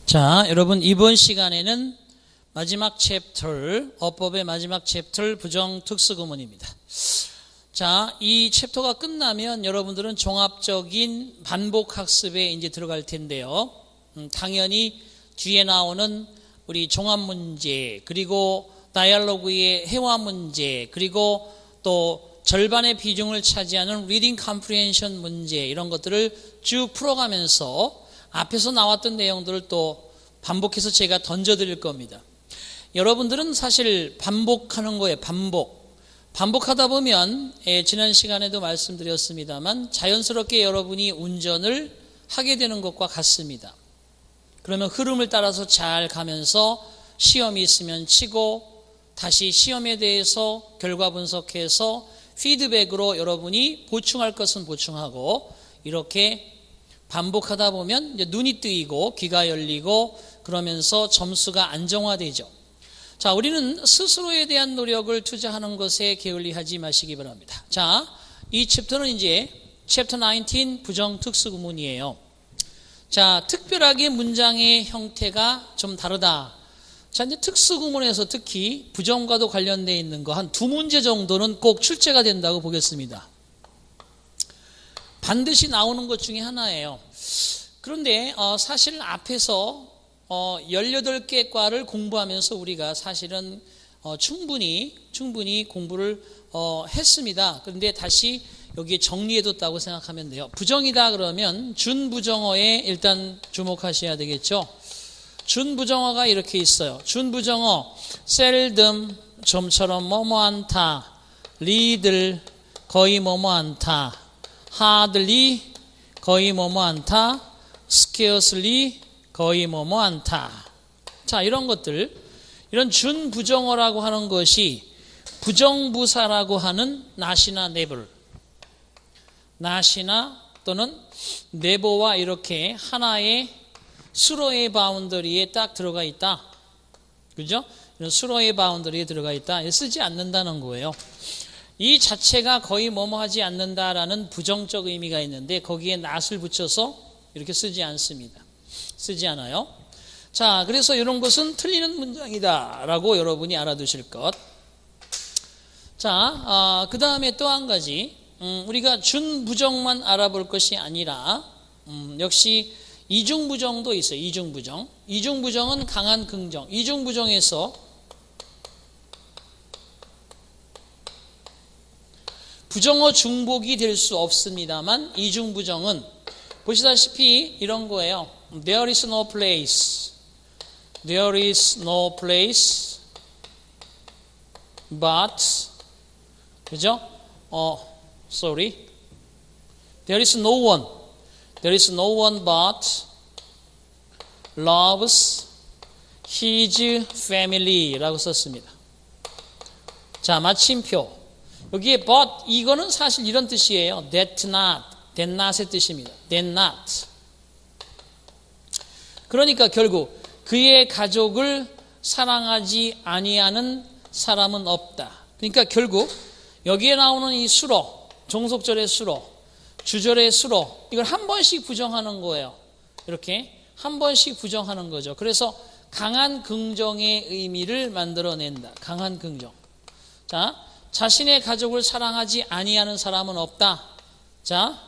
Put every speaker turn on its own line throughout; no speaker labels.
자, 여러분 이번 시간에는 마지막 챕터, 어법의 마지막 챕터 부정 특수구문입니다. 자, 이 챕터가 끝나면 여러분들은 종합적인 반복 학습에 이제 들어갈 텐데요. 당연히 뒤에 나오는 우리 종합 문제, 그리고 다이얼로그의 회화 문제, 그리고 또 절반의 비중을 차지하는 리딩 컴프리헨션 문제, 이런 것들을 쭉 풀어가면서 앞에서 나왔던 내용들을 또 반복해서 제가 던져드릴 겁니다. 여러분들은 사실 반복하는 거예요. 반복하다 보면 지난 시간에도 말씀드렸습니다만 자연스럽게 여러분이 운전을 하게 되는 것과 같습니다. 그러면 흐름을 따라서 잘 가면서 시험이 있으면 치고 다시 시험에 대해서 결과 분석해서 피드백으로 여러분이 보충할 것은 보충하고, 이렇게 반복하다 보면 이제 눈이 뜨이고 귀가 열리고 그러면서 점수가 안정화되죠. 자, 우리는 스스로에 대한 노력을 투자하는 것에 게을리하지 마시기 바랍니다. 자, 이 챕터는 이제 챕터 19 부정 특수구문이에요. 자, 특별하게 문장의 형태가 좀 다르다. 자, 이제 특수구문에서 특히 부정과도 관련되어 있는 거 한 두 문제 정도는 꼭 출제가 된다고 보겠습니다. 반드시 나오는 것 중에 하나예요. 그런데 사실 앞에서 18개 과를 공부하면서 우리가 사실은 충분히 공부를 했습니다. 그런데 다시 여기에 정리해뒀다고 생각하면 돼요. 부정이다 그러면 준부정어에 일단 주목하셔야 되겠죠. 준부정어가 이렇게 있어요. 준부정어 seldom 좀처럼 뭐뭐않다, little 거의 뭐뭐않다, hardly 거의 뭐뭐않다, scarcely 거의 뭐뭐않다. 자, 이런 것들, 이런 준부정어라고 하는 것이 부정부사라고 하는 not이나 never, not이나 또는 never와 이렇게 하나의 수로의 바운더리에 딱 들어가 있다. 그죠? 이런 수로의 바운더리에 들어가 있다. 쓰지 않는다는 거예요. 이 자체가 거의 뭐뭐 하지 않는다라는 부정적 의미가 있는데 거기에 not을 붙여서 이렇게 쓰지 않습니다. 쓰지 않아요. 자, 그래서 이런 것은 틀리는 문장이다 라고 여러분이 알아두실 것. 자, 그 다음에 또 한 가지, 우리가 준부정만 알아볼 것이 아니라 역시 이중부정도 있어요. 이중부정은 강한 긍정. 이중부정에서 부정어 중복이 될 수 없습니다만 이중부정은 보시다시피 이런 거예요. There is no place. There is no place but, 그죠? Sorry. There is no one. There is no one but loves his family 라고 썼습니다. 자, 마침표. 여기에 but, 이거는 사실 이런 뜻이에요. That not의 뜻입니다. That not. 그러니까 결국 그의 가족을 사랑하지 아니하는 사람은 없다. 그러니까 결국 여기에 나오는 이 수로, 종속절의 수로, 주절의 수로, 이걸 한 번씩 부정하는 거예요. 이렇게 한 번씩 부정하는 거죠. 그래서 강한 긍정의 의미를 만들어낸다. 강한 긍정. 자, 자신의 가족을 사랑하지 아니하는 사람은 없다. 자,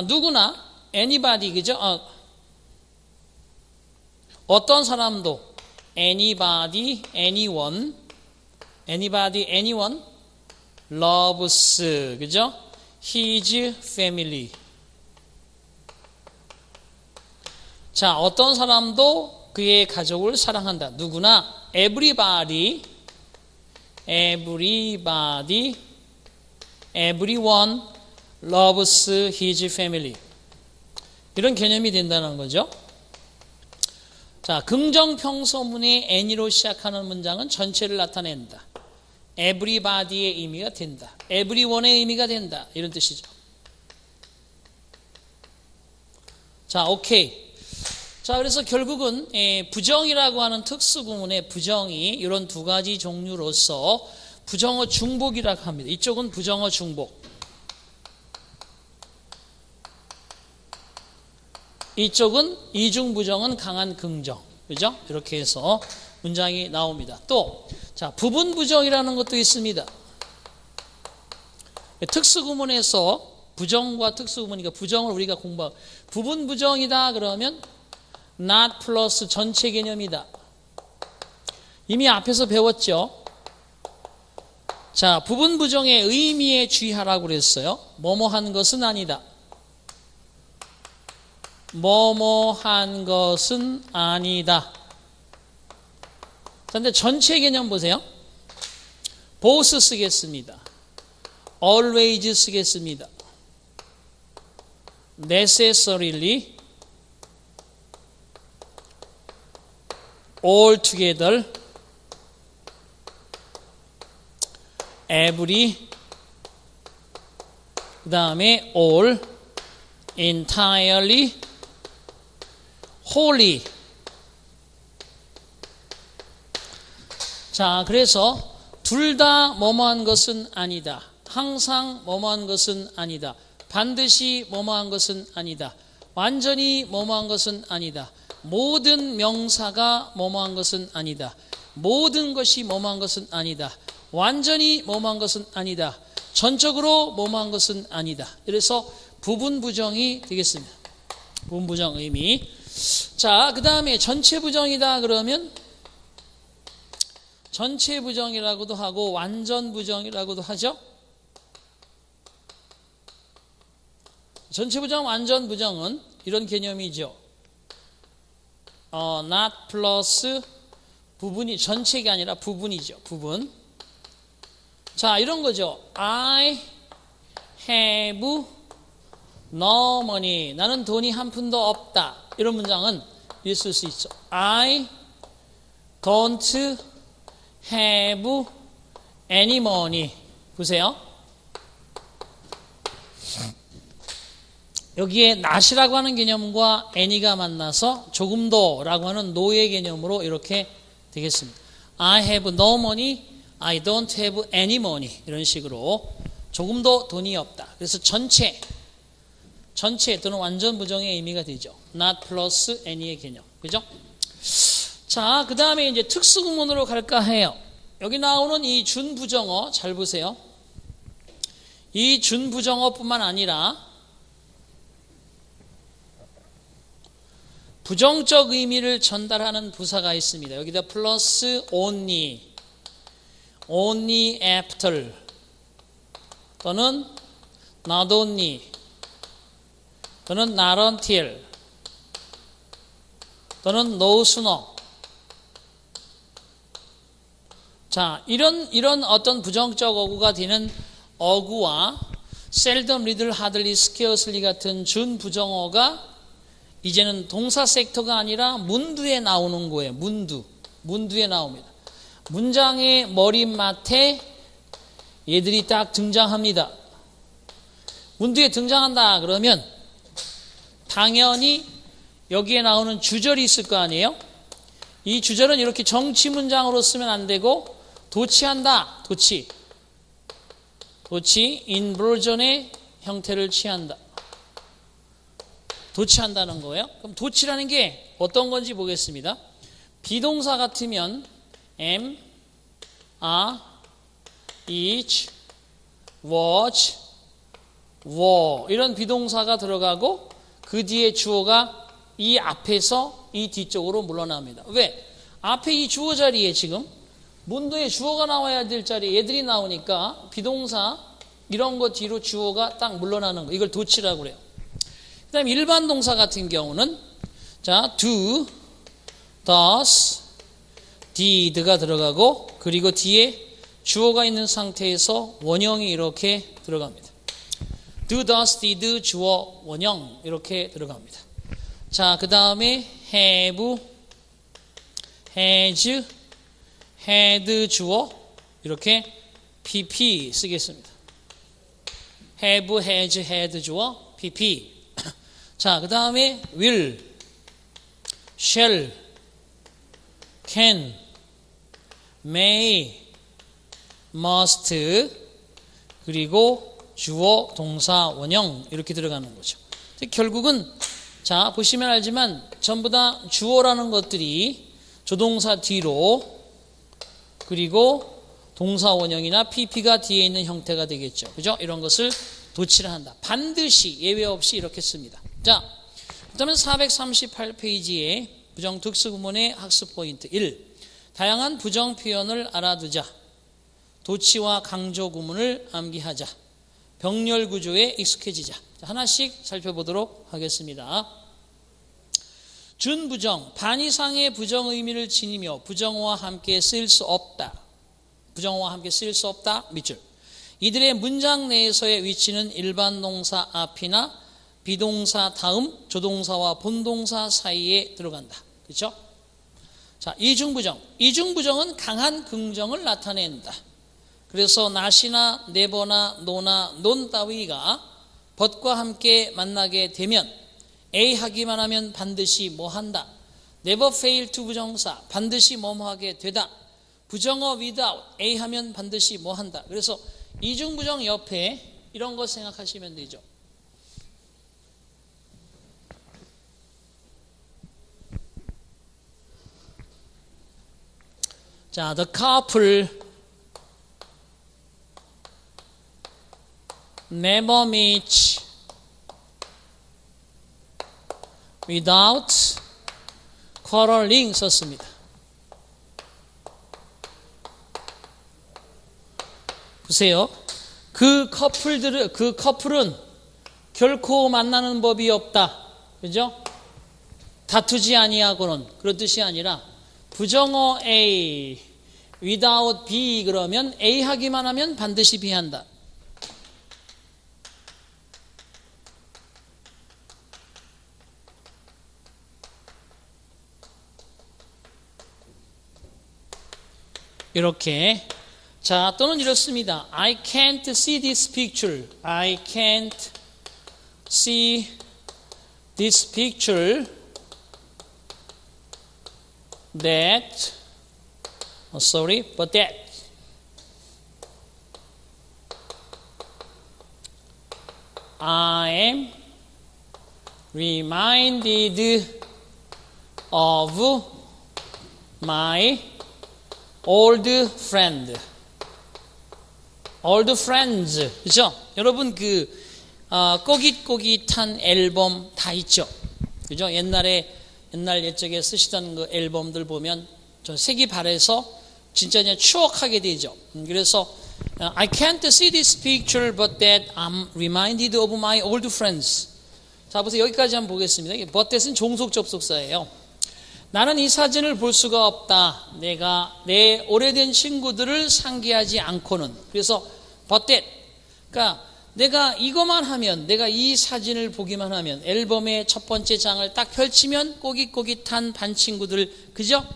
누구나 anybody, 그죠? 어떤 사람도 anybody, anyone loves, 그죠? his family. 자, 어떤 사람도 그의 가족을 사랑한다. 누구나 everybody, everyone loves his family. 이런 개념이 된다는 거죠. 자, 긍정평서문의 any로 시작하는 문장은 전체를 나타낸다. everybody의 의미가 된다. everyone의 의미가 된다. 이런 뜻이죠. 자, 오케이. 자, 그래서 결국은 부정이라고 하는 특수구문의 부정이 이런 두 가지 종류로서 부정어 중복이라고 합니다. 이쪽은 부정어 중복. 이쪽은 이중 부정은 강한 긍정. 그죠? 이렇게 해서 문장이 나옵니다. 또, 자, 부분 부정이라는 것도 있습니다. 특수구문에서 부정과 특수구문이니까 부정을 우리가 공부하고, 부분 부정이다 그러면 not 플러스 전체 개념이다. 이미 앞에서 배웠죠? 자, 부분 부정의 의미에 주의하라고 그랬어요. 뭐뭐한 것은 아니다. 뭐뭐한 것은 아니다. 그런데 전체 개념 보세요. both 쓰겠습니다. always 쓰겠습니다. necessarily, altogether, every, 그 다음에 all, entirely, wholly. 자, 그래서 둘 다 뭐뭐한 것은 아니다. 항상 뭐뭐한 것은 아니다. 반드시 뭐뭐한 것은 아니다. 완전히 뭐뭐한 것은 아니다. 모든 명사가 뭐뭐한 것은 아니다. 모든 것이 뭐뭐한 것은 아니다. 완전히 뭐뭐한 것은 아니다. 전적으로 뭐뭐한 것은 아니다. 그래서 부분 부정이 되겠습니다. 부분 부정 의미. 자, 그 다음에 전체 부정이다 그러면 전체 부정이라고도 하고 완전 부정이라고도 하죠. 전체 부정, 완전 부정은 이런 개념이죠. not 플러스 부분이 전체가 아니라 부분이죠. 부분. 자, 이런 거죠. I have no money. 나는 돈이 한 푼도 없다. 이런 문장은 있을 수 있죠. I don't have any money. 보세요. 여기에 not이라고 하는 개념과 any가 만나서 조금 더라고 하는 no의 개념으로 이렇게 되겠습니다. I have no money, I don't have any money. 이런 식으로 조금도 돈이 없다. 그래서 전체 또는 완전 부정의 의미가 되죠. not 플러스 any의 개념. 그죠? 자, 그 다음에 이제 특수구문으로 갈까 해요. 여기 나오는 이 준부정어 잘 보세요. 이 준부정어뿐만 아니라 부정적 의미를 전달하는 부사가 있습니다. 여기다 플러스 only, only after 또는 not only 또는 not until 또는 no sooner. 자, 이런 어떤 부정적 어구가 되는 어구와 seldom, little, hardly, scarcely 같은 준부정어가 이제는 동사 섹터가 아니라 문두에 나오는 거예요. 문두에 나옵니다. 문장의 머릿맡에 얘들이 딱 등장합니다. 문두에 등장한다 그러면 당연히 여기에 나오는 주절이 있을 거 아니에요? 이 주절은 이렇게 정치 문장으로 쓰면 안 되고 도치한다. 도치 인버전의 형태를 취한다. 도치한다는 거예요. 그럼 도치라는 게 어떤 건지 보겠습니다. 비동사 같으면 am, are, is, was, were 이런 비동사가 들어가고 그 뒤에 주어가 이 앞에서 이 뒤쪽으로 물러납니다. 왜? 앞에 이 주어 자리에 지금 문도에 주어가 나와야 될 자리에 얘들이 나오니까 비동사 이런 거 뒤로 주어가 딱 물러나는 거. 이걸 도치라고 그래요. 그 다음에 일반 동사 같은 경우는 자, do, does, did가 들어가고 그리고 뒤에 주어가 있는 상태에서 원형이 이렇게 들어갑니다. do, does, did, 주어, 원형 이렇게 들어갑니다. 자, 그 다음에 have, has, had, 주어 이렇게 pp 쓰겠습니다. have, has, had, 주어 pp. 자, 그 다음에 will, shall, can, may, must, 그리고 주어, 동사, 원형 이렇게 들어가는 거죠. 결국은 자 보시면 알지만 전부 다 주어라는 것들이 조동사 뒤로 그리고 동사 원형이나 PP가 뒤에 있는 형태가 되겠죠. 그죠? 이런 것을 도치를 한다. 반드시 예외 없이 이렇게 씁니다. 자, 그다음에 438페이지에 부정 특수구문의 학습 포인트 1. 다양한 부정 표현을 알아두자. 도치와 강조 구문을 암기하자. 병렬 구조에 익숙해지자. 자, 하나씩 살펴보도록 하겠습니다. 준부정, 반 이상의 부정 의미를 지니며 부정어와 함께 쓰일 수 없다. 부정어와 함께 쓰일 수 없다. 밑줄. 이들의 문장 내에서의 위치는 일반 동사 앞이나 비동사 다음 조동사와 본동사 사이에 들어간다. 그렇죠? 자, 이중부정. 이중부정은 강한 긍정을 나타낸다. 그래서 not이나 never나 no나 non 따위가 but과 함께 만나게 되면 A 하기만 하면 반드시 뭐 한다. never fail to 부정사 반드시 뭐뭐 하게 되다. 부정어 without A 하면 반드시 뭐 한다. 그래서 이중부정 옆에 이런 거 생각하시면 되죠. 자, the couple never meets without quarreling 썼습니다. 보세요. 그 커플은 결코 만나는 법이 없다. 그죠? 다투지 아니하고는 그런 뜻이 아니라 부정어 A without B 그러면 A 하기만 하면 반드시 B 한다. 이렇게. 자, 또는 이렇습니다. I can't see this picture. I can't see this picture that but that I am reminded of my old friend. old friends. 그죠? 여러분 꼬깃꼬깃한 앨범 다 있죠? 그죠? 옛날 옛적에 쓰시던 그 앨범들 보면 저 색이 바래서 진짜 그냥 추억하게 되죠. 그래서 I can't see this picture but that I'm reminded of my old friends. 자, 보세요. 여기까지 한번 보겠습니다. but that은 종속 접속사예요. 나는 이 사진을 볼 수가 없다. 내가 내 오래된 친구들을 상기하지 않고는. 그래서 but that. 그러니까 내가 이것만 하면, 내가 이 사진을 보기만 하면, 앨범의 첫 번째 장을 딱 펼치면 꼬깃꼬깃한 반 친구들, 그죠?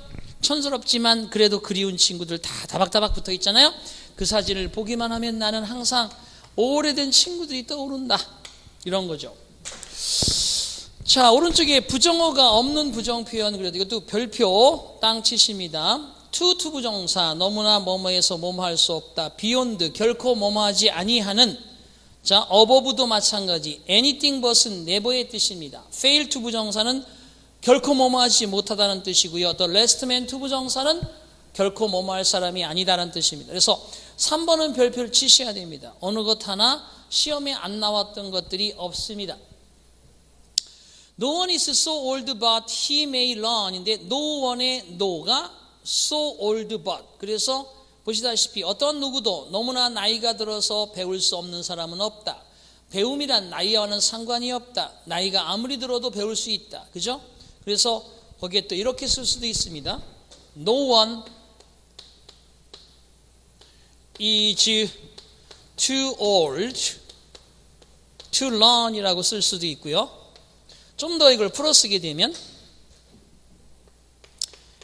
촌스럽지만 그래도 그리운 친구들 다 다박다박 붙어 있잖아요. 그 사진을 보기만 하면 나는 항상 오래된 친구들이 떠오른다. 이런 거죠. 자, 오른쪽에 부정어가 없는 부정 표현, 그래도 이것도 별표 땅 치십니다. to 부정사, 너무나 뭐뭐해서 뭐뭐 할 수 없다. beyond, 결코 뭐뭐 하지 아니하는. 자, above도 마찬가지. anything but은 never의 뜻입니다. fail to 부정사는 결코 뭐뭐 하지 못하다는 뜻이고요. the last man to 부정사는 결코 뭐뭐 할 사람이 아니다라는 뜻입니다. 그래서 3번은 별표를 치셔야 됩니다. 어느 것 하나 시험에 안 나왔던 것들이 없습니다. No one is so old but he may learn인데 no one의 no가 so old but. 그래서 보시다시피 어떤 누구도 너무나 나이가 들어서 배울 수 없는 사람은 없다. 배움이란 나이와는 상관이 없다. 나이가 아무리 들어도 배울 수 있다. 그죠? 그래서 거기에 또 이렇게 쓸 수도 있습니다. No one is too old to learn 이라고 쓸 수도 있고요. 좀 더 이걸 풀어쓰게 되면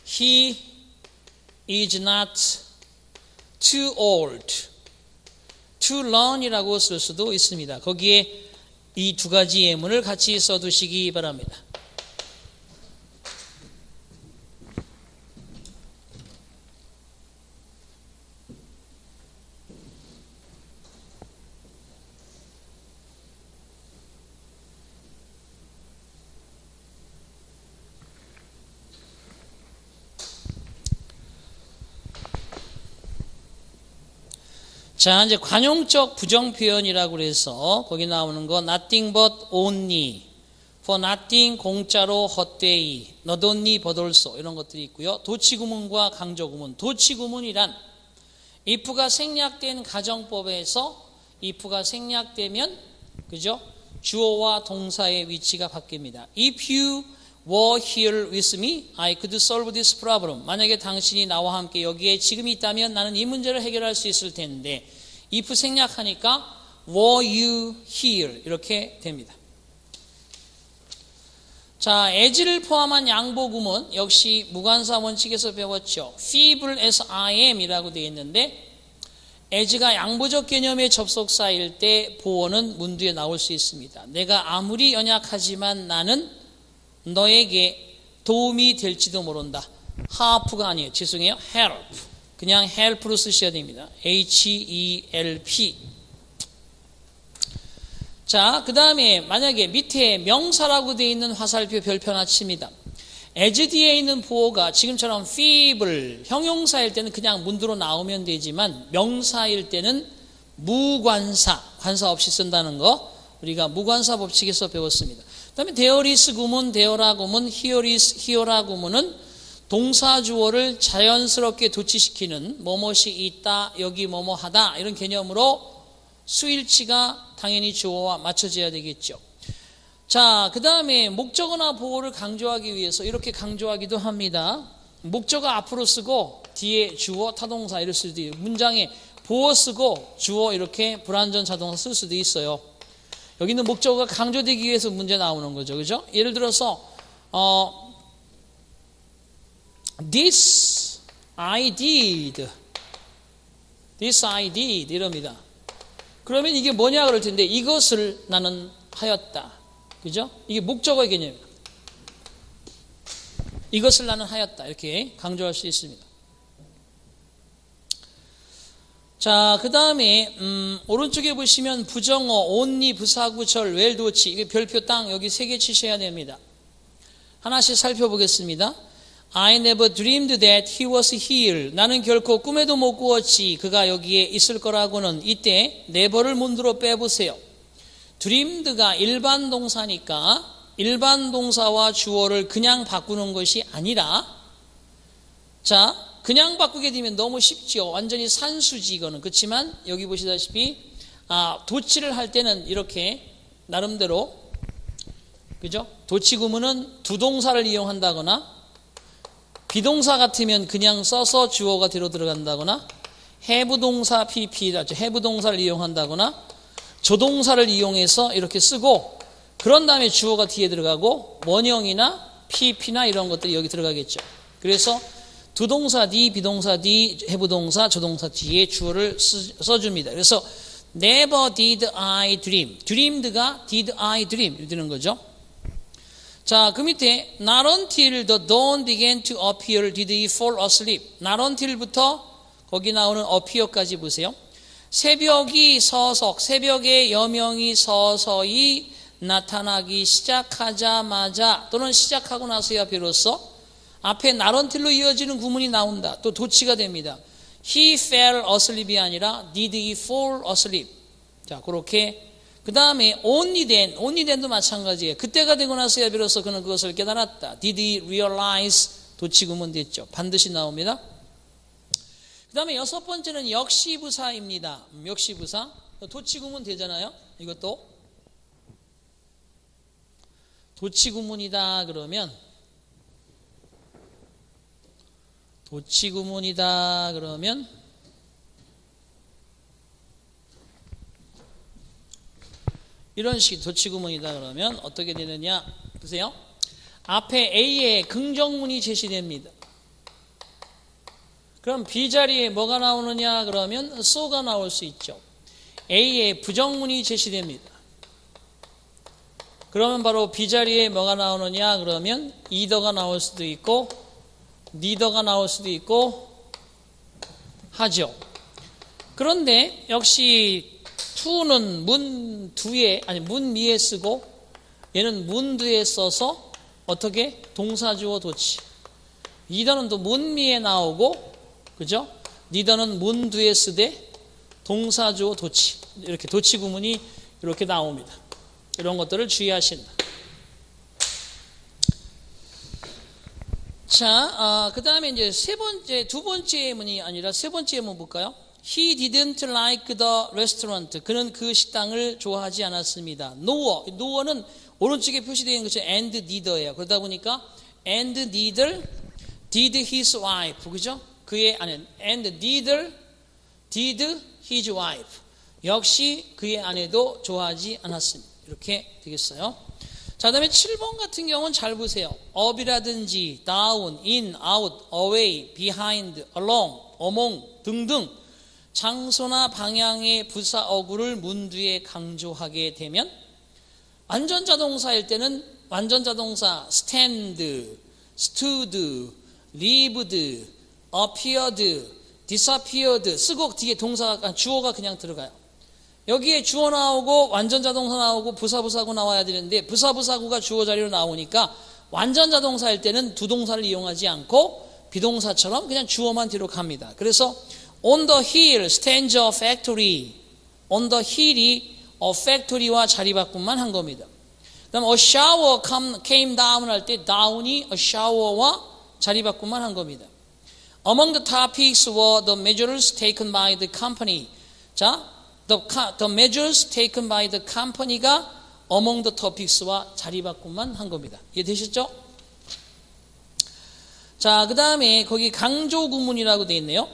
He is not too old to learn 이라고 쓸 수도 있습니다. 거기에 이 두 가지 예문을 같이 써두시기 바랍니다. 자, 이제 관용적 부정 표현이라고 그래서 거기 나오는 거 nothing but only, for nothing 공짜로 헛되이, not only but also 이런 것들이 있고요. 도치구문과 강조구문. 도치구문이란 if가 생략된 가정법에서 if가 생략되면 그죠? 주어와 동사의 위치가 바뀝니다. If you were here with me, I could solve this problem. 만약에 당신이 나와 함께 여기에 지금 있다면 나는 이 문제를 해결할 수 있을 텐데 if 생략하니까 were you here 이렇게 됩니다. 자, as를 포함한 양보구문 역시 무관사 원칙에서 배웠죠. feeble as I am 이라고 되어 있는데 as가 양보적 개념의 접속사일 때 보어는 문두에 나올 수 있습니다. 내가 아무리 연약하지만 나는 너에게 도움이 될지도 모른다. help가 아니에요. 죄송해요. help. 그냥 help로 쓰셔야 됩니다. HELP. 자, 그 다음에 만약에 밑에 명사라고 되어 있는 화살표 별표나 칩니다. as 뒤에 있는 보어가 지금처럼 feeble, 형용사일 때는 그냥 문두로 나오면 되지만 명사일 때는 무관사, 관사 없이 쓴다는 거 우리가 무관사 법칙에서 배웠습니다. 그 다음에 there is 구문, there라 구문, here is, here라 구문은 동사 주어를 자연스럽게 도치시키는 뭐뭇이 있다, 여기 뭐뭐 하다 이런 개념으로 수일치가 당연히 주어와 맞춰져야 되겠죠. 자, 그 다음에 목적어나 보어를 강조하기 위해서 이렇게 강조하기도 합니다. 목적어 앞으로 쓰고 뒤에 주어, 타동사 이럴 수도 있고 문장에 보어 쓰고 주어 이렇게 불완전 자동사 쓸 수도 있어요. 여기는 목적어가 강조되기 위해서 문제 나오는 거죠. 그죠? 예를 들어서 This I did 이럽니다. 그러면 이게 뭐냐 그럴 텐데 이것을 나는 하였다. 그죠? 이게 목적어의 개념이에요. 이것을 나는 하였다. 이렇게 강조할 수 있습니다. 자, 그 다음에 오른쪽에 보시면 부정어, only, 부사구절, well, 도치 이게 별표 땅 여기 3개 치셔야 됩니다. 하나씩 살펴보겠습니다. I never dreamed that he was here. 나는 결코 꿈에도 못 꾸었지 그가 여기에 있을 거라고는. 이때 never를 문두로 빼보세요. dreamed가 일반 동사니까 일반 동사와 주어를 그냥 바꾸는 것이 아니라 자, 그냥 바꾸게 되면 너무 쉽죠. 완전히 산수지 이거는. 그렇지만 여기 보시다시피 도치를 할 때는 이렇게 나름대로 그죠? 도치 구문은 두 동사를 이용한다거나 비동사 같으면 그냥 써서 주어가 뒤로 들어간다거나 have 동사 PP라죠. have 동사를 이용한다거나 조동사를 이용해서 이렇게 쓰고 그런 다음에 주어가 뒤에 들어가고 원형이나 PP나 이런 것들이 여기 들어가겠죠. 그래서 두 동사 뒤, 비동사 뒤, have 동사, 조동사 뒤에 주어를 써줍니다. 그래서 never did I dream. dreamed가 did I dream 이렇게 되는 거죠. 자, 그 밑에 not until the dawn began to appear did he fall asleep. not until부터 거기 나오는 appear까지 보세요. 새벽이 서석, 새벽의 여명이 서서히 나타나기 시작하자마자 또는 시작하고 나서야 비로소 앞에 not until로 이어지는 구문이 나온다. 또 도치가 됩니다. He fell asleep이 아니라 did he fall asleep. 자, 그렇게 그 다음에 only then도 마찬가지예요. 그때가 되고 나서야 비로소 그는 그것을 깨달았다. Did he realize? 도치구문 됐죠. 반드시 나옵니다. 그 다음에 6번째는 역시부사입니다. 역시부사. 도치구문 되잖아요. 이것도 도치구문이다 그러면 이런 식의 도치구문이다 그러면 어떻게 되느냐 보세요. 앞에 A에 긍정문이 제시됩니다. 그럼 B 자리에 뭐가 나오느냐 그러면 so가 나올 수 있죠. A에 부정문이 제시됩니다. 그러면 바로 B 자리에 뭐가 나오느냐 그러면 either가 나올 수도 있고 neither가 나올 수도 있고 하죠. 그런데 역시 to는 문 뒤에 아니 문 위에 쓰고 얘는 문 뒤에 써서 어떻게 동사주어 도치. either는 또 문 위에 나오고 그죠? neither는 문 뒤에 쓰되 동사주어 도치, 이렇게 도치 구문이 이렇게 나옵니다. 이런 것들을 주의하신다. 자, 그 다음에 이제 두 번째 예문이 아니라 세 번째 예문 볼까요? He didn't like the restaurant. 그는 그 식당을 좋아하지 않았습니다. no는 오른쪽에 표시되어 있는 것이 and neither예요. 그러다 보니까 and neither did his wife. 그죠? 그의 아내. and neither did his wife. 역시 그의 아내도 좋아하지 않았습니다. 이렇게 되겠어요. 자, 그 다음에 7번 같은 경우는 잘 보세요. up이라든지 down, in, out, away, behind, along, among 등등 장소나 방향의 부사 어구를 문두에 강조하게 되면 완전자동사일 때는 완전자동사 stand, stood, lived, appeared, disappeared 쓰고 뒤에 동사가 주어가 그냥 들어가요. 여기에 주어 나오고 완전자동사 나오고 부사부사구 나와야 되는데 부사부사구가 주어 자리로 나오니까 완전자동사일 때는 두 동사를 이용하지 않고 비동사처럼 그냥 주어만 뒤로 갑니다. 그래서 on the hill stands a factory. on the hill이 a factory와 자리 바꿈만 한 겁니다. 그 다음 a shower came down 할 때 down이 a shower와 자리 바꿈만 한 겁니다. Among the topics were the measures taken by the company. 자, the measures taken by the company가 among the topics와 자리 바꿈만 한 겁니다. 이해되셨죠? 자, 그 다음에 거기 강조 구문이라고 되어 있네요.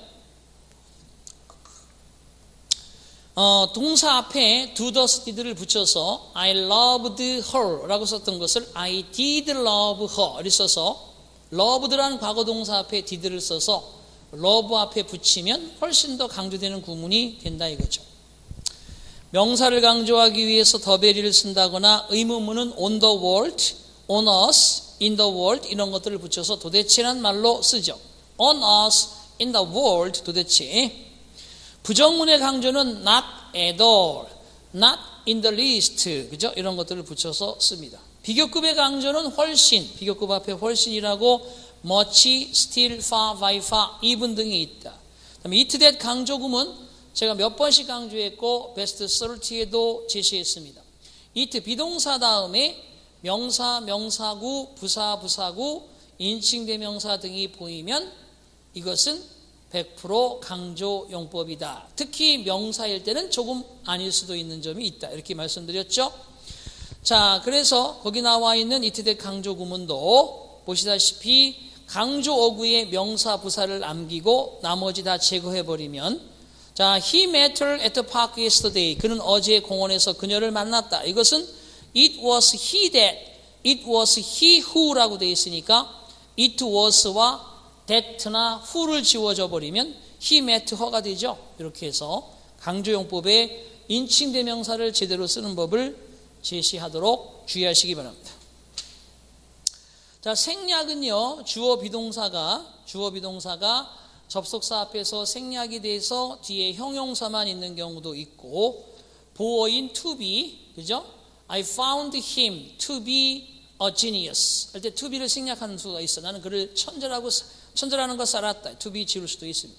동사 앞에 do thus did를 붙여서 I loved her 라고 썼던 것을 I did love her를 써서 loved라는 과거 동사 앞에 did를 써서 love 앞에 붙이면 훨씬 더 강조되는 구문이 된다 이거죠. 명사를 강조하기 위해서 더베리를 쓴다거나 의문문은 on the world, on us, in the world 이런 것들을 붙여서 도대체란 말로 쓰죠. on us, in the world 도대체. 부정문의 강조는 not at all, not in the least 그죠? 이런 것들을 붙여서 씁니다. 비교급의 강조는 훨씬, 비교급 앞에 훨씬이라고 much, still, far, by far, even 등이 있다. 그다음에 it that 강조구문 제가 몇 번씩 강조했고 베스트 30에도 제시했습니다. it 비동사 다음에 명사, 명사구, 부사, 부사구, 인칭대명사 등이 보이면 이것은 100% 강조 용법이다. 특히 명사일 때는 조금 아닐 수도 있는 점이 있다. 이렇게 말씀드렸죠. 자, 그래서 거기 나와 있는 it that 강조 구문도 보시다시피 강조 어구에 명사, 부사를 남기고 나머지 다 제거해버리면 자, he met her at the park yesterday. 그는 어제 공원에서 그녀를 만났다. 이것은 it was he that, it was he who라고 되어 있으니까 it was와 that나 who를 지워져 버리면 he met her가 되죠. 이렇게 해서 강조용법에 인칭대명사를 제대로 쓰는 법을 제시하도록 주의하시기 바랍니다. 자, 생략은요, 주어 비동사가 접속사 앞에서 생략이 돼서 뒤에 형용사만 있는 경우도 있고 보어인 to be, 그죠? I found him to be a genius 할 때 to be를 생략하는 수가 있어. 나는 그를 천재라는 걸 알았다. to be 지울 수도 있습니다.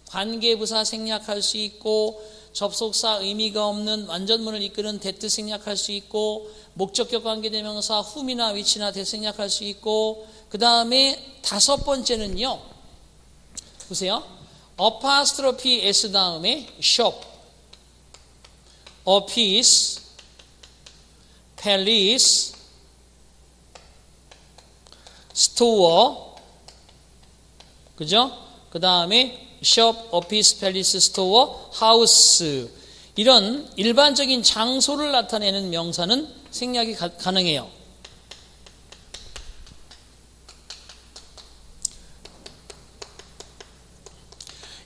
관계부사 생략할 수 있고 접속사 의미가 없는 완전문을 이끄는 that 생략할 수 있고 목적격 관계대명사 whom이나 which나 that 생략할 수 있고 그 다음에 다섯 번째는요. 보세요. apostrophe s 다음에 shop, office, palace, store, 그죠? 그 다음에 shop, office, palace, store, house 이런 일반적인 장소를 나타내는 명사는 생략이 가능해요.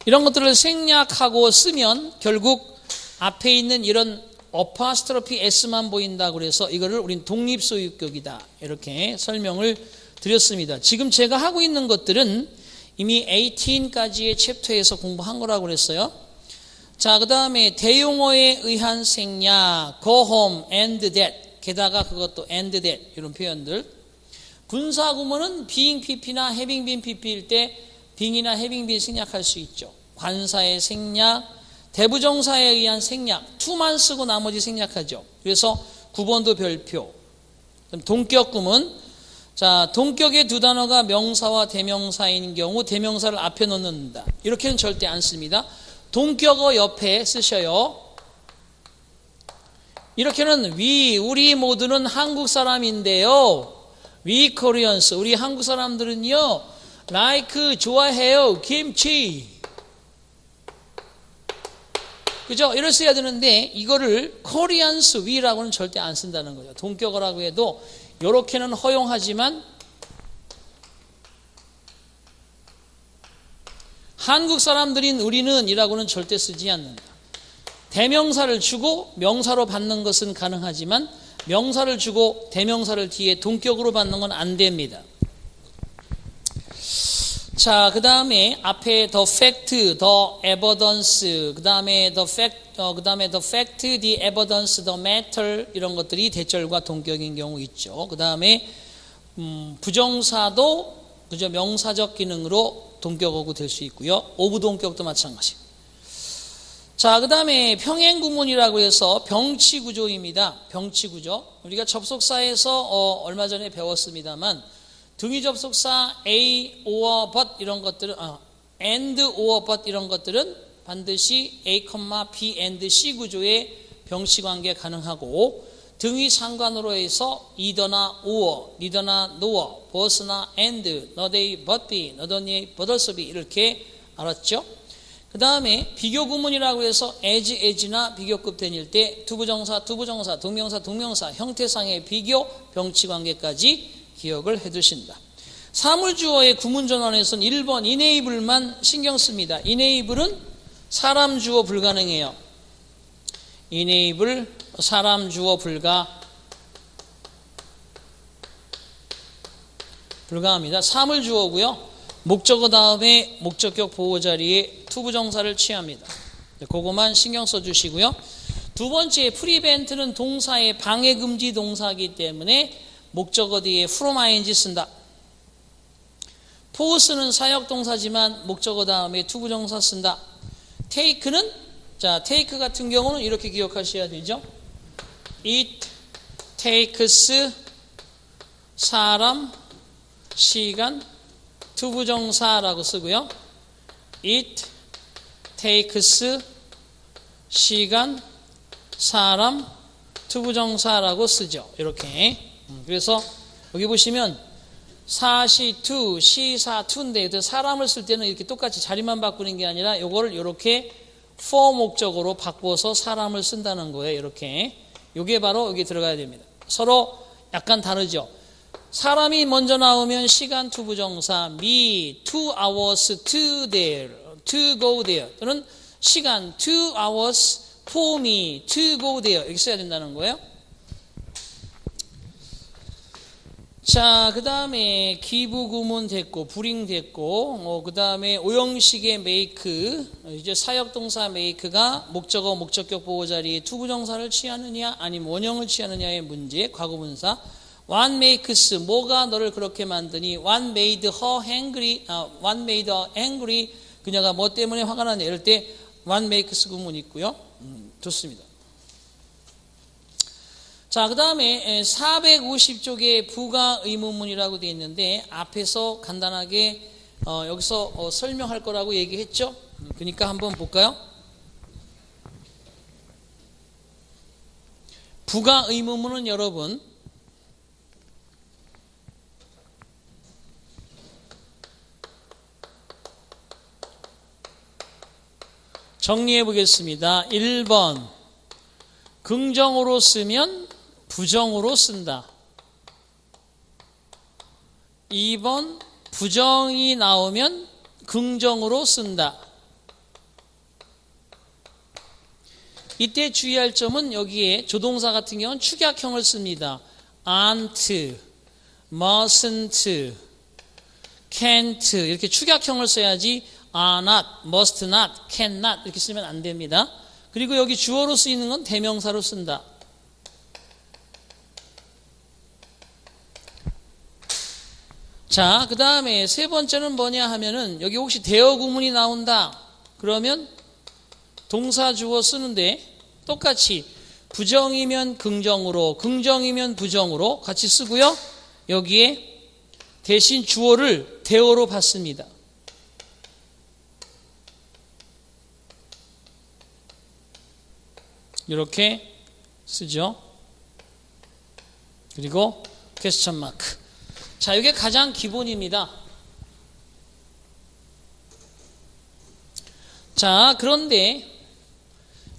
이런 것들을 생략하고 쓰면 결국 앞에 있는 이런 apostrophe s만 보인다고 그래서 이거를 우린 독립소유격이다 이렇게 설명을 드렸습니다. 지금 제가 하고 있는 것들은 이미 18까지의 챕터에서 공부한 거라고 그랬어요. 자, 그 다음에 대용어에 의한 생략, go home, and that 게다가 그것도 and that 이런 표현들. 분사구문은 being pp나 having been pp일 때 being이나 having been 생략할 수 있죠. 관사의 생략, 대부정사에 의한 생략, to만 쓰고 나머지 생략하죠. 그래서 9번도 별표. 그럼 동격 구문. 자, 동격의 두 단어가 명사와 대명사인 경우 대명사를 앞에 넣는다. 이렇게는 절대 안 씁니다. 동격어 옆에 쓰셔요. 이렇게는 우리 모두는 한국 사람인데요. We Koreans, 우리 한국 사람들은요, like, 좋아해요, 김치. 그죠? 이럴 써야 되는데, 이거를 Koreans, we라고는 절대 안 쓴다는 거죠. 동격어라고 해도, 요렇게는 허용하지만, 한국 사람들인 우리는 이라고는 절대 쓰지 않는다. 대명사를 주고 명사로 받는 것은 가능하지만 명사를 주고 대명사를 뒤에 동격으로 받는 건 안 됩니다. 자, 그 다음에 앞에 the fact, the evidence, 그 다음에 the fact, the evidence, the matter 이런 것들이 대절과 동격인 경우 있죠. 그 다음에 부정사도 그저 명사적 기능으로 동격어구 될 수 있고요. 오부동격도 마찬가지고. 자, 그 다음에 평행구문이라고 해서 병치구조입니다. 병치구조. 우리가 접속사에서 얼마 전에 배웠습니다만 등위 접속사 A, or, but 이런 것들은 and, or, but 이런 것들은 반드시 A, B, and C 구조의 병치관계 가능하고 등위 상관으로 해서 either나 or, neither나 nor, both나 and, not A, but B, not only A, but also B 이렇게 알았죠? 그 다음에 비교구문이라고 해서 as나 비교급 대닐 때 투부정사, 동명사 형태상의 비교, 병치관계까지 기억을 해두신다. 사물주어의 구문전환에서는 1번 enable만 신경 씁니다. enable은 사람 주어 불가능해요. enable 사람 주어 불가합니다. 사물주어고요. 목적어 다음에 목적격 보호 자리에 투부정사를 취합니다. 그거만 신경 써주시고요. 두 번째 프리벤트는 동사의 방해금지 동사이기 때문에 목적어 뒤에 from ing 쓴다. force는 사역동사지만 목적어 다음에 투부정사 쓴다. take는 자 take 같은 경우는 이렇게 기억하셔야 되죠. It takes 사람, 시간, 투부정사라고 쓰고요. It takes 시간, 사람, 투부정사라고 쓰죠. 이렇게. 그래서 여기 보시면 사시 투, 시사 투인데 사람을 쓸 때는 이렇게 똑같이 자리만 바꾸는 게 아니라 이거를 이렇게 for 목적으로 바꿔서 사람을 쓴다는 거예요. 이렇게. 이게 바로 여기 들어가야 됩니다. 서로 약간 다르죠. 사람이 먼저 나오면 시간 투부정사 me 2 hours to there to go there 또는 시간 2 hours for me to go there 이렇게 써야 된다는 거예요. 자, 그 다음에 기부구문 됐고 bring 됐고 그 다음에 오형식의 make 이제 사역동사 make가 목적어 목적격 보호 자리에 투부정사를 취하느냐 아니면 원형을 취하느냐의 문제 과거분사 What makes 뭐가 너를 그렇게 만드니? What made her angry? What made her angry? 그녀가 뭐 때문에 화가 나냐? 이럴 때 What makes 구문 있고요. 좋습니다. 자, 그 다음에 450쪽에 부가 의문문이라고 되어 있는데 앞에서 간단하게 여기서 설명할 거라고 얘기했죠. 그러니까 한번 볼까요? 부가 의문문은 여러분 정리해 보겠습니다. 1번 긍정으로 쓰면 부정으로 쓴다. 2번 부정이 나오면 긍정으로 쓴다. 이때 주의할 점은 여기에 조동사 같은 경우는 축약형을 씁니다. aren't, mustn't, can't 이렇게 축약형을 써야지 are not, must not, can not 이렇게 쓰면 안 됩니다. 그리고 여기 주어로 쓰이는 건 대명사로 쓴다. 자, 그 다음에 세 번째는 뭐냐 하면은 여기 혹시 대어 구문이 나온다. 그러면 동사 주어 쓰는데 똑같이 부정이면 긍정으로, 긍정이면 부정으로 같이 쓰고요. 여기에 대신 주어를 대어로 받습니다. 이렇게 쓰죠. 그리고 퀘스천 마크. 자, 이게 가장 기본입니다. 자, 그런데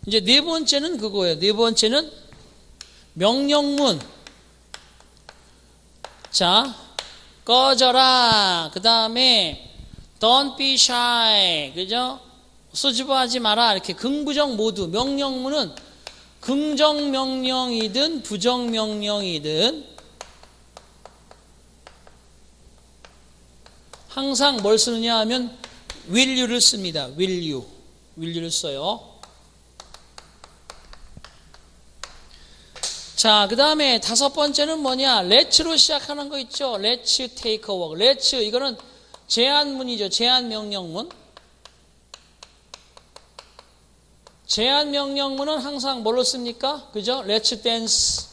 이제 네 번째는 그거예요. 네 번째는 명령문. 자, 꺼져라. 그 다음에 don't be shy. 그죠? 수줍어하지 마라. 이렇게 긍부정 모두. 명령문은 긍정 명령이든 부정 명령이든 항상 뭘 쓰느냐 하면 will you를 씁니다. will you를 써요. 자, 그 다음에 다섯 번째는 뭐냐? let'로 시작하는 거 있죠? let's take a walk. let's, 이거는 제안문이죠. 제안 명령문. 제안 명령문은 항상 뭘로 씁니까? 그죠? let's dance.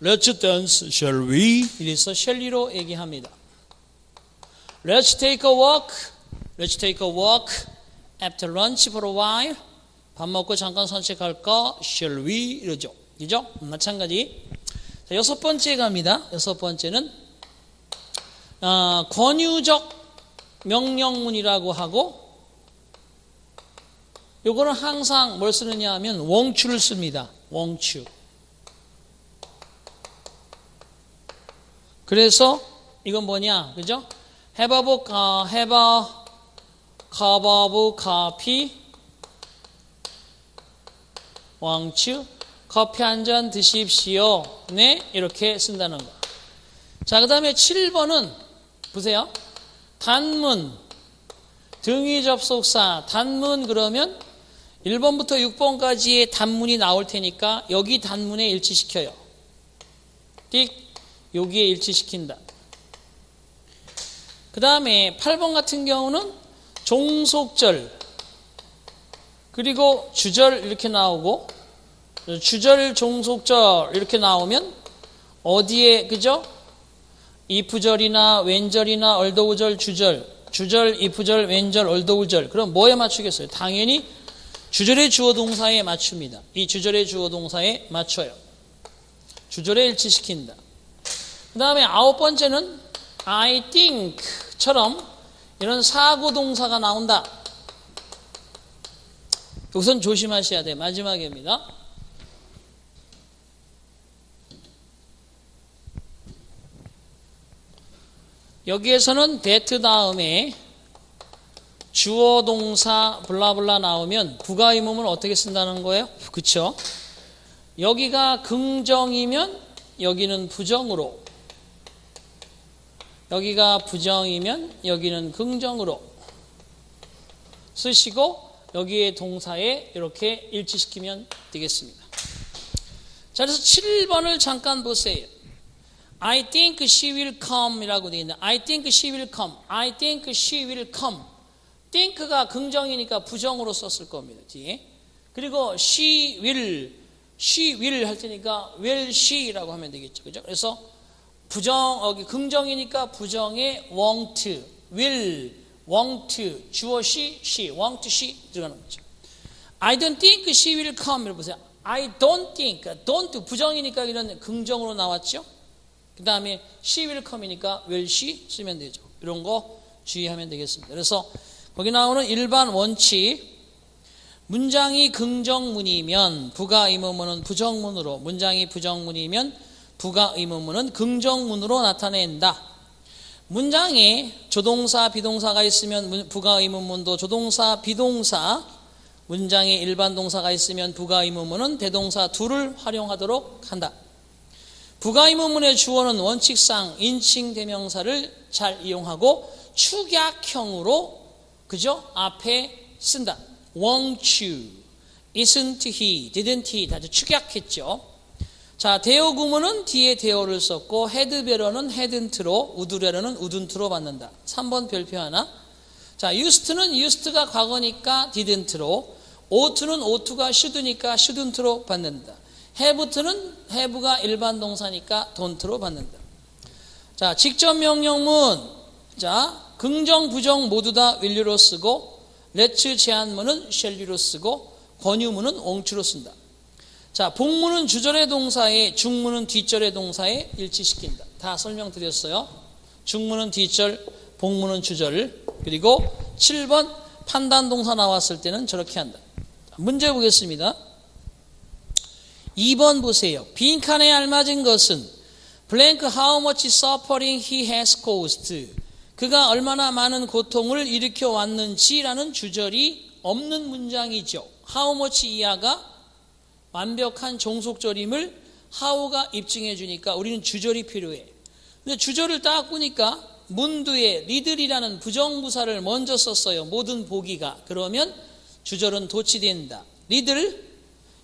let's dance, shall we? 이래서 shall로 얘기합니다. let's take a walk. let's take a walk after lunch for a while. 밥 먹고 잠깐 산책할까? shall we? 이러죠. 그죠? 마찬가지. 자, 여섯 번째 갑니다. 여섯 번째는 권유적 명령문이라고 하고, 요거는 항상 뭘 쓰느냐 하면 won't를 씁니다. won't. 그래서 이건 뭐냐, 그죠? have a cup of coffee. won't. 커피 한 잔 드십시오. 네, 이렇게 쓴다는 거. 자, 그 다음에 7번은 보세요. 단문, 등위 접속사, 단문 그러면 1번부터 6번까지의 단문이 나올 테니까 여기 단문에 일치시켜요. 띡, 여기에 일치시킨다. 그 다음에 8번 같은 경우는 종속절, 그리고 주절 이렇게 나오고, 주절, 종속절 이렇게 나오면 어디에, 그죠? 이프절이나 왼절이나 얼더우절, 주절, 이프절, 왼절, 얼더우절. 그럼 뭐에 맞추겠어요? 당연히 주절의 주어 동사에 맞춥니다. 이 주절의 주어 동사에 맞춰요. 주절에 일치시킨다. 그 다음에 9번째는 I think처럼 이런 사고 동사가 나온다. 여기선 조심하셔야 돼요. 마지막입니다. 여기에서는 that 다음에 주어 동사 블라블라 나오면 부가 의문은 어떻게 쓴다는 거예요? 그쵸? 여기가 긍정이면 여기는 부정으로, 여기가 부정이면 여기는 긍정으로 쓰시고 여기에 동사에 이렇게 일치시키면 되겠습니다. 자, 그래서 7번을 잠깐 보세요. I think she will come 이라고 되어 있는데, I think she will come, I think she will come. think가 긍정이니까 부정으로 썼을 겁니다, 뒤에. 그리고 she will 할 테니까 will she라고 하면 되겠죠, 그죠? 그래서 여기 긍정이니까 부정에 won't, will, won't, 주어 she, won't she 들어가는 거죠. I don't think she will come. 이렇게 보세요. I don't think, don't 부정이니까 이런 긍정으로 나왔죠. 그 다음에 she will come이니까 will she 쓰면 되죠. 이런 거 주의하면 되겠습니다. 그래서 거기 나오는 일반 원칙, 문장이 긍정문이면 부가 의문문은 부정문으로, 문장이 부정문이면 부가 의문문은 긍정문으로 나타낸다. 문장에 조동사, 비동사가 있으면 부가 의문문도 조동사, 비동사, 문장에 일반 동사가 있으면 부가 의문문은 대동사 둘을 활용하도록 한다. 부가 의문문의 주어는 원칙상 인칭 대명사를 잘 이용하고 축약형으로, 그죠? 앞에 쓴다. won't you, isn't he, didn't he 다 축약했죠. 자, 대어 구문은 뒤에 대어를 썼고 had bearer는 hadn't로, would rather는 wouldn't로 받는다. 3번 별표 하나. 자, used는 used가 과거니까 didn't로, oughto는 oughto가 should니까 shouldn't로 받는다. haveto는 have가 일반 동사니까 don't로 받는다. 자, 직접 명령문. 자, 긍정, 부정 모두 다 will로 쓰고, let's 제한문은 shall로 쓰고, 권유문은 won't로 쓴다. 자, 복문은 주절의 동사에, 중문은 뒷절의 동사에 일치시킨다. 다 설명드렸어요. 중문은 뒷절, 복문은 주절. 그리고 7번 판단 동사 나왔을 때는 저렇게 한다. 자, 문제 보겠습니다. 2번 보세요. 빈칸에 알맞은 것은 blank how much suffering he has caused. 그가 얼마나 많은 고통을 일으켜 왔는지라는 주절이 없는 문장이죠. how much 이하가 완벽한 종속절임을 how가 입증해 주니까 우리는 주절이 필요해. 근데 주절을 딱 보니까 문두에 리들이라는 부정부사를 먼저 썼어요. 모든 보기가. 그러면 주절은 도치된다. 리들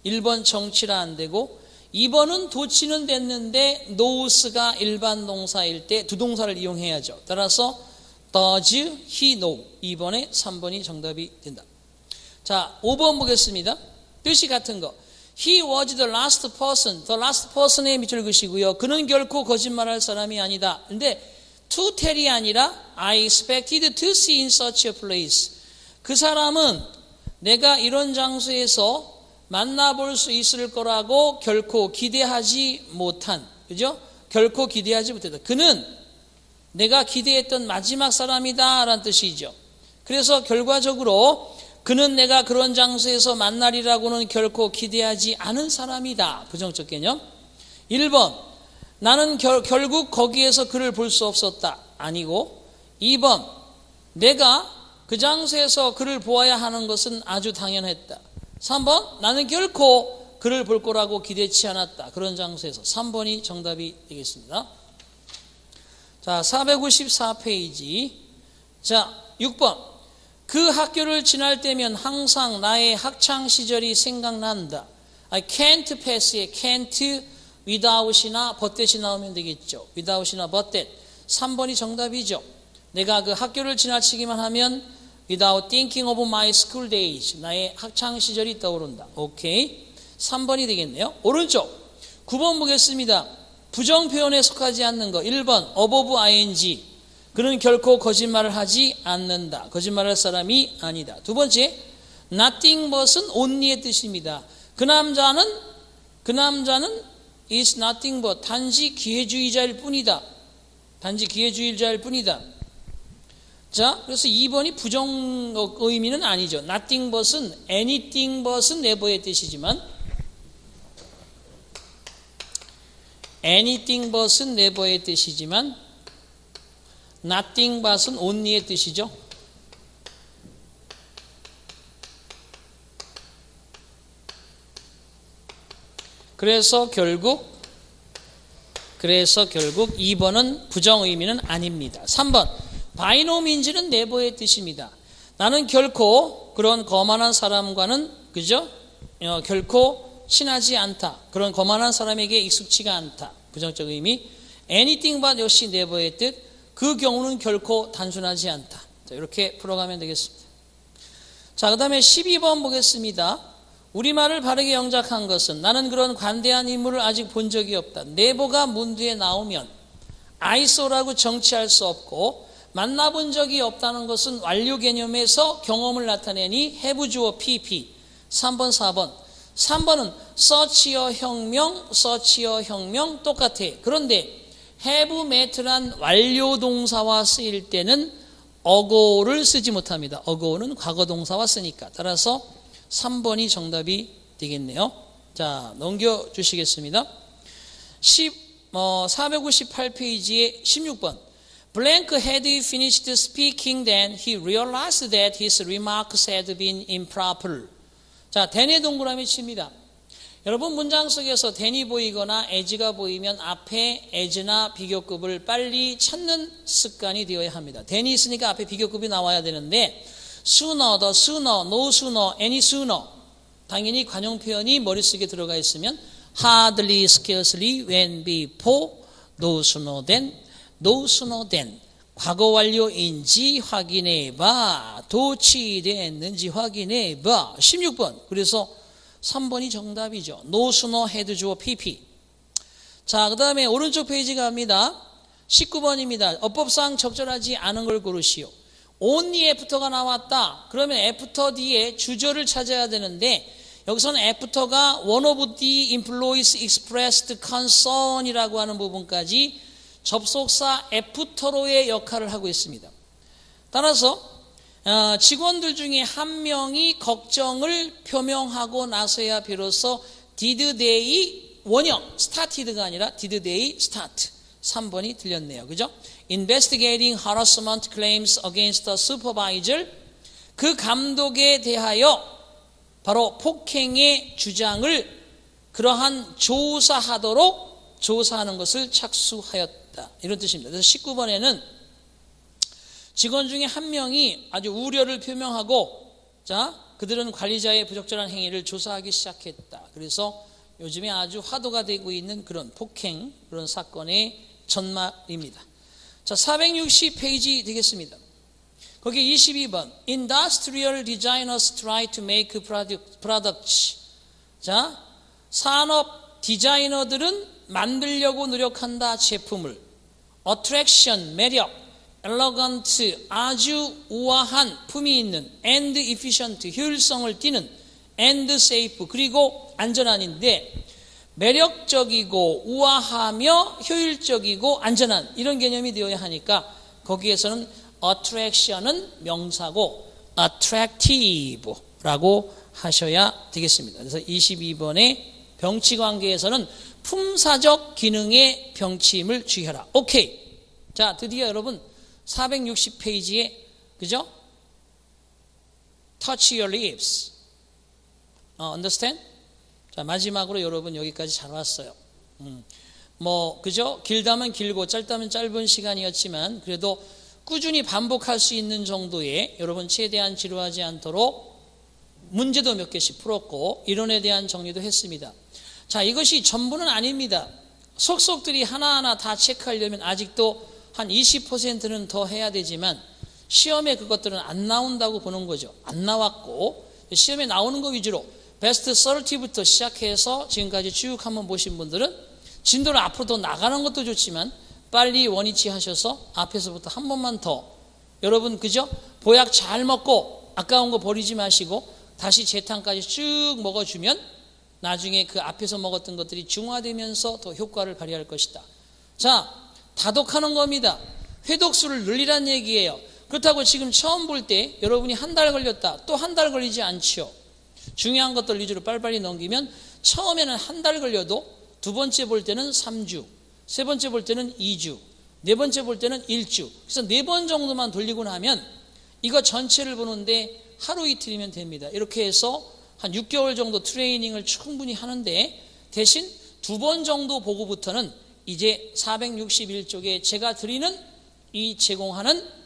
1번 정치라 안 되고 2번은 도치는 됐는데 knows가 일반 동사일 때 두 동사를 이용해야죠. 따라서 does he know 2번에 3번이 정답이 된다. 자, 5번 보겠습니다. 뜻이 같은 거. He was the last person. The last person의 밑줄 그시고요. 그는 결코 거짓말할 사람이 아니다. 근데 to tell이 아니라 I expected to see in such a place. 그 사람은 내가 이런 장소에서 만나볼 수 있을 거라고 결코 기대하지 못한, 그죠? 결코 기대하지 못했다. 그는 내가 기대했던 마지막 사람이다 라는 뜻이죠. 그래서 결과적으로 그는 내가 그런 장소에서 만나리라고는 결코 기대하지 않은 사람이다. 부정적 개념. 1번 나는 결국 거기에서 그를 볼 수 없었다. 아니고 2번 내가 그 장소에서 그를 보아야 하는 것은 아주 당연했다. 3번 나는 결코 그를 볼 거라고 기대치 않았다. 그런 장소에서 3번이 정답이 되겠습니다. 자, 454페이지. 자, 6번. 그 학교를 지날 때면 항상 나의 학창 시절이 생각난다. I can't pass에 can't without이나 but that이 나오면 되겠죠. without이나 but that. 3번이 정답이죠. 내가 그 학교를 지나치기만 하면 without thinking of my school days. 나의 학창 시절이 떠오른다. 오케이. 3번이 되겠네요. 오른쪽. 9번 보겠습니다. 부정 표현에 속하지 않는 거. 1번 above ing. 그는 결코 거짓말을 하지 않는다. 거짓말할 사람이 아니다. 두 번째, nothing but은 only의 뜻입니다. 그 남자는 is nothing but 단지 기회주의자일 뿐이다. 단지 기회주의자일 뿐이다. 자, 그래서 2번이 부정 의미는 아니죠. nothing but은 anything but은 never의 뜻이지만 anything but은 never의 뜻이지만 nothing but은 only의 뜻이죠. 그래서 결국 2번은 부정 의미는 아닙니다. 3번 by no means는 never의 뜻입니다. 나는 결코 그런 거만한 사람과는 그죠? 결코 친하지 않다. 그런 거만한 사람에게 익숙치가 않다. 부정적 의미. anything but 역시 never의 뜻. 그 경우는 결코 단순하지 않다. 자, 이렇게 풀어가면 되겠습니다. 자, 그 다음에 12번 보겠습니다. 우리말을 바르게 영작한 것은 나는 그런 관대한 인물을 아직 본 적이 없다. never가 문두에 나오면 I saw라고 정치할 수 없고 만나본 적이 없다는 것은 완료 개념에서 경험을 나타내니 have 주어 PP. 3번 4번. 3번은 search여 혁명 똑같아. 그런데 have met란 완료 동사와 쓰일 때는 ago를 쓰지 못합니다. ago는 과거 동사와 쓰니까. 따라서 3번이 정답이 되겠네요. 자, 넘겨주시겠습니다. 458페이지에 16번. Blank had finished speaking, then he realized that his remarks had been improper. 자, then의 동그라미 칩니다. 여러분 문장 속에서 then이 보이거나 as가 보이면 앞에 as나 비교급을 빨리 찾는 습관이 되어야 합니다. then이 있으니까 앞에 비교급이 나와야 되는데 sooner, the sooner, no sooner, any sooner. 당연히 관용 표현이 머릿속에 들어가 있으면 hardly, scarcely, when, before, no sooner than, 과거 완료인지 확인해봐. 도치됐는지 확인해봐. 16번. 그래서 3번이 정답이죠. No sooner had 주어 PP. 자, 그 다음에 오른쪽 페이지 갑니다. 19번입니다. 어법상 적절하지 않은 걸 고르시오. only after가 나왔다. 그러면 after 뒤에 주절을 찾아야 되는데 여기서는 after가 one of the employees expressed concern이라고 하는 부분까지 접속사 after로의 역할을 하고 있습니다. 따라서 직원들 중에 한 명이 걱정을 표명하고 나서야 비로소 did they 원형 started가 아니라 did they start 3번이 틀렸네요. 그죠? Investigating harassment claims against the supervisor 그 감독에 대하여 바로 폭행의 주장을 그러한 조사하는 것을 착수하였다. 이런 뜻입니다. 그래서 19번에는 직원 중에 한 명이 아주 우려를 표명하고 그들은 관리자의 부적절한 행위를 조사하기 시작했다. 그래서 요즘에 아주 화두가 되고 있는 그런 폭행 그런 사건의 전말입니다. 자, 460페이지 되겠습니다. 거기 22번 Industrial designers try to make products. 자, 산업 디자이너들은 만들려고 노력한다 제품을. Attraction, 매력. Elegant, 아주 우아한 품이 있는. And efficient, 효율성을 띠는. And safe, 그리고 안전한인데 매력적이고 우아하며 효율적이고 안전한 이런 개념이 되어야 하니까 거기에서는 attraction은 명사고 attractive라고 하셔야 되겠습니다. 그래서 22번의 병치관계에서는 품사적 기능의 병침을 주의하라. 오케이. 자, 드디어 여러분 460페이지에 그죠? Touch your lips. Understand? 자, 마지막으로 여러분 여기까지 잘 왔어요. 그죠? 길다면 길고 짧다면 짧은 시간이었지만 그래도 꾸준히 반복할 수 있는 정도의 여러분 최대한 지루하지 않도록 문제도 몇 개씩 풀었고 이론에 대한 정리도 했습니다. 자, 이것이 전부는 아닙니다. 속속들이 하나하나 다 체크하려면 아직도 한 20%는 더 해야 되지만 시험에 그것들은 안 나온다고 보는 거죠. 안 나왔고 시험에 나오는 거 위주로 베스트 30부터 시작해서 지금까지 쭉 한번 보신 분들은 진도를 앞으로 더 나가는 것도 좋지만 빨리 원위치 하셔서 앞에서부터 한 번만 더 여러분 그죠? 보약 잘 먹고 아까운 거 버리지 마시고 다시 재탕까지 쭉 먹어주면 나중에 그 앞에서 먹었던 것들이 중화되면서 더 효과를 발휘할 것이다. 자, 다독하는 겁니다. 회독수를 늘리란 얘기예요. 그렇다고 지금 처음 볼 때 여러분이 한 달 걸렸다. 또 한 달 걸리지 않죠. 중요한 것들 위주로 빨리빨리 넘기면 처음에는 한 달 걸려도 두 번째 볼 때는 3주, 세 번째 볼 때는 2주, 네 번째 볼 때는 1주. 그래서 4번 정도만 돌리고 나면 이거 전체를 보는데 하루 이틀이면 됩니다. 이렇게 해서 한 6개월 정도 트레이닝을 충분히 하는데 대신 2번 정도 보고부터는 이제 461쪽에 제가 드리는 이 제공하는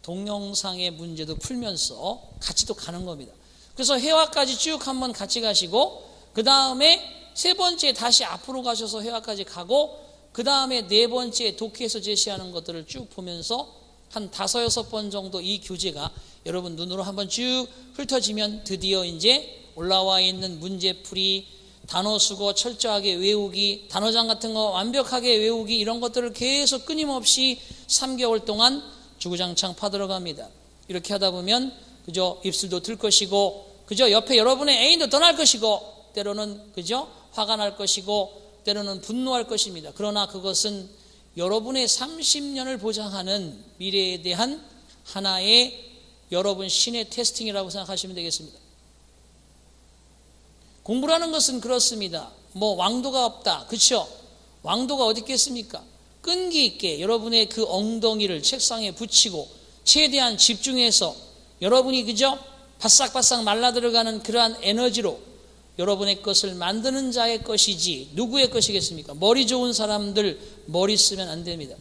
동영상의 문제도 풀면서 같이 또 가는 겁니다. 그래서 회화까지 쭉 한번 같이 가시고 그 다음에 세 번째 다시 앞으로 가셔서 회화까지 가고 그 다음에 네 번째 독해에서 제시하는 것들을 쭉 보면서 한 5-6번 정도 이 교재가 여러분 눈으로 한번 쭉 훑어지면 드디어 이제 올라와 있는 문제풀이, 단어 수거 철저하게 외우기, 단어장 같은 거 완벽하게 외우기 이런 것들을 계속 끊임없이 3개월 동안 주구장창 파들어갑니다. 이렇게 하다 보면 그죠? 입술도 틀 것이고 그죠? 옆에 여러분의 애인도 떠날 것이고 때로는 그죠? 화가 날 것이고 때로는 분노할 것입니다. 그러나 그것은 여러분의 30년을 보장하는 미래에 대한 하나의 여러분 신의 테스팅이라고 생각하시면 되겠습니다. 공부라는 것은 그렇습니다. 왕도가 없다. 그렇죠? 왕도가 어디 있겠습니까? 끈기 있게 여러분의 그 엉덩이를 책상에 붙이고 최대한 집중해서 여러분이 그죠? 바싹바싹 말라들어가는 그러한 에너지로 여러분의 것을 만드는 자의 것이지 누구의 것이겠습니까? 머리 좋은 사람들 머리 쓰면 안 됩니다.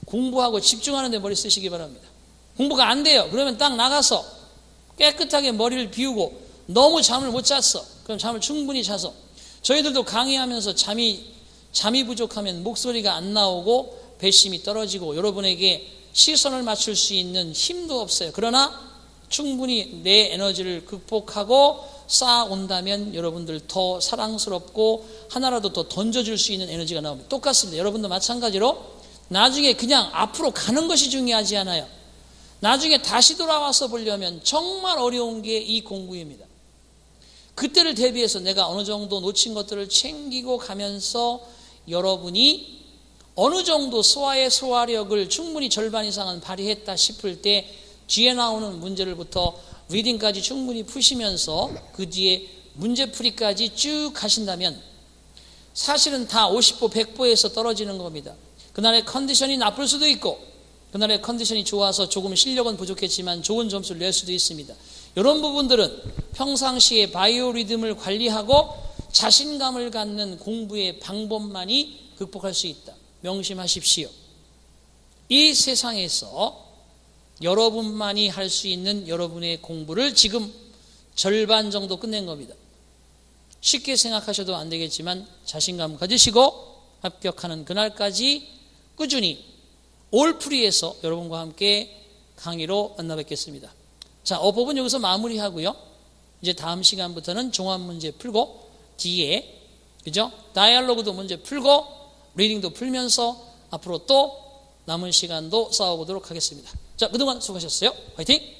공부하고 집중하는 데 머리 쓰시기 바랍니다. 공부가 안 돼요. 그러면 딱 나가서 깨끗하게 머리를 비우고 너무 잠을 못 잤어. 그럼 잠을 충분히 자서 저희들도 강의하면서 잠이 부족하면 목소리가 안 나오고 배심이 떨어지고 여러분에게 시선을 맞출 수 있는 힘도 없어요. 그러나 충분히 내 에너지를 극복하고 쌓아온다면 여러분들 더 사랑스럽고 하나라도 더 던져줄 수 있는 에너지가 나옵니다. 똑같습니다. 여러분도 마찬가지로 나중에 그냥 앞으로 가는 것이 중요하지 않아요. 나중에 다시 돌아와서 보려면 정말 어려운 게 이 공부입니다. 그때를 대비해서 내가 어느 정도 놓친 것들을 챙기고 가면서 여러분이 어느 정도 소화의 소화력을 충분히 절반 이상은 발휘했다 싶을 때 뒤에 나오는 문제를부터 리딩까지 충분히 푸시면서 그 뒤에 문제풀이까지 쭉 가신다면 사실은 다 50보 100보에서 떨어지는 겁니다. 그날의 컨디션이 나쁠 수도 있고 그날의 컨디션이 좋아서 조금 실력은 부족했지만 좋은 점수를 낼 수도 있습니다. 이런 부분들은 평상시에 바이오 리듬을 관리하고 자신감을 갖는 공부의 방법만이 극복할 수 있다. 명심하십시오. 이 세상에서 여러분만이 할 수 있는 여러분의 공부를 지금 절반 정도 끝낸 겁니다. 쉽게 생각하셔도 안 되겠지만 자신감 가지시고 합격하는 그날까지 꾸준히 올프리에서 여러분과 함께 강의로 만나 뵙겠습니다. 자, 어법은 여기서 마무리하고요. 이제 다음 시간부터는 종합 문제 풀고 뒤에 그죠? 다이얼로그도 문제 풀고 리딩도 풀면서 앞으로 또 남은 시간도 싸워보도록 하겠습니다. 자, 그동안 수고하셨어요. 화이팅!